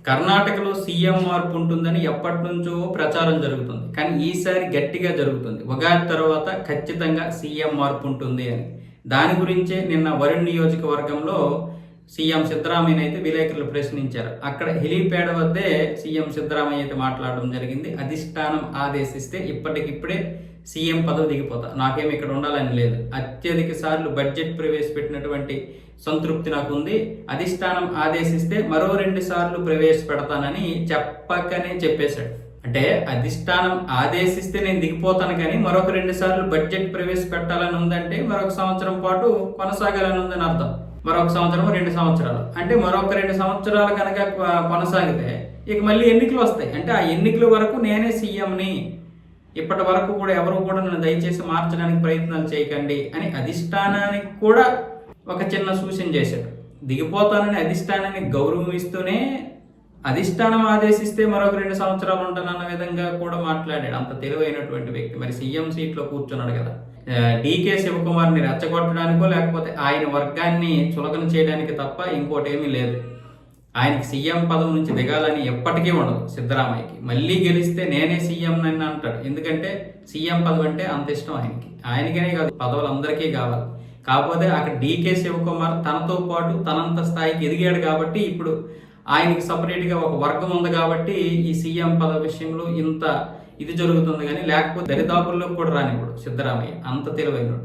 కర్ణాటకలో సీఎం మార్పు ఉంటుందని ఎప్పటి నుంచో ప్రచారం జరుగుతుంది. కానీ ఈసారి గట్టిగా జరుగుతుంది. ఉగాది తర్వాత ఖచ్చితంగా సీఎం మార్పు ఉంటుంది అని. దాని గురించే నిన్న వరుణ్ నియోజకవర్గంలో సీఎం సిద్ధరామయ్య అయితే విలేకరులు ప్రశ్నించారు. అక్కడ హెలీప్యాడ్ వద్దే సీఎం సిద్ధరామయ్య అయితే మాట్లాడడం జరిగింది. అధిష్టానం ఆదేశిస్తే ఇప్పటికిప్పుడే సీఎం పదవి దిగిపోతా, నాకేమి ఇక్కడ ఉండాలని లేదు. అత్యధిక సార్లు బడ్జెట్ ప్రవేశపెట్టినటువంటి సంతృప్తి నాకు ఉంది. అధిష్టానం ఆదేశిస్తే మరో 2 సార్లు ప్రవేశపెడతానని చెప్పకనే చెప్పేశాడు. అంటే అధిష్టానం ఆదేశిస్తే నేను దిగిపోతాను, కానీ మరొక 2 సార్లు బడ్జెట్ ప్రవేశపెట్టాలని ఉందంటే మరొక సంవత్సరం పాటు కొనసాగాలని ఉందని అర్థం. మరొక సంవత్సరం 2 సంవత్సరాలు అంటే మరొక 2 సంవత్సరాలు కనుక కొనసాగితే ఇక మళ్ళీ ఎన్నికలు వస్తాయి. అంటే ఆ ఎన్నికల వరకు నేనే సీఎంని, ఇప్పటి వరకు కూడా ఎవరు కూడా నన్ను దయచేసి మార్చడానికి ప్రయత్నాలు చేయకండి అని అధిష్టానానికి కూడా ఒక చిన్న సూచన చేశాడు. దిగిపోతానని అధిష్టానాన్ని గౌరవం ఇస్తూనే అధిష్టానం ఆదేశిస్తే మరొక 2 సంవత్సరాలు ఉంటానన్న విధంగా కూడా మాట్లాడాడు. అంత తెలివైనటువంటి వ్యక్తి. మరి సీఎం సీట్లో కూర్చున్నాడు కదా. డీకే శివకుమార్ని రెచ్చగొట్టడానికో లేకపోతే ఆయన వర్గాన్ని చులకన చేయడానికి తప్ప ఇంకోటి ఏమీ లేదు. ఆయనకి సీఎం పదవి నుంచి దిగాలని ఎప్పటికీ ఉండదు. సిద్ధరామయ్యకి మళ్ళీ గెలిస్తే నేనే సీఎం అని అంటాడు. ఎందుకంటే సీఎం పదవి అంటే అంత ఇష్టం ఆయనకి. ఆయనకనే కాదు, పదవులు అందరికీ కావాలి. కాకపోతే అక్కడ డీకే శివకుమార్ తనతో పాటు తనంత స్థాయికి ఎదిగాడు కాబట్టి ఇప్పుడు ఆయనకి సపరేట్గా ఒక వర్గం ఉంది కాబట్టి ఈ సీఎం పదవి విషయంలో ఇంత ఇది జరుగుతుంది. కానీ లేకపోతే దరిదాపుల్లో కూడా రానివ్వడు సిద్ధరామయ్య. అంత తెలివైనడు.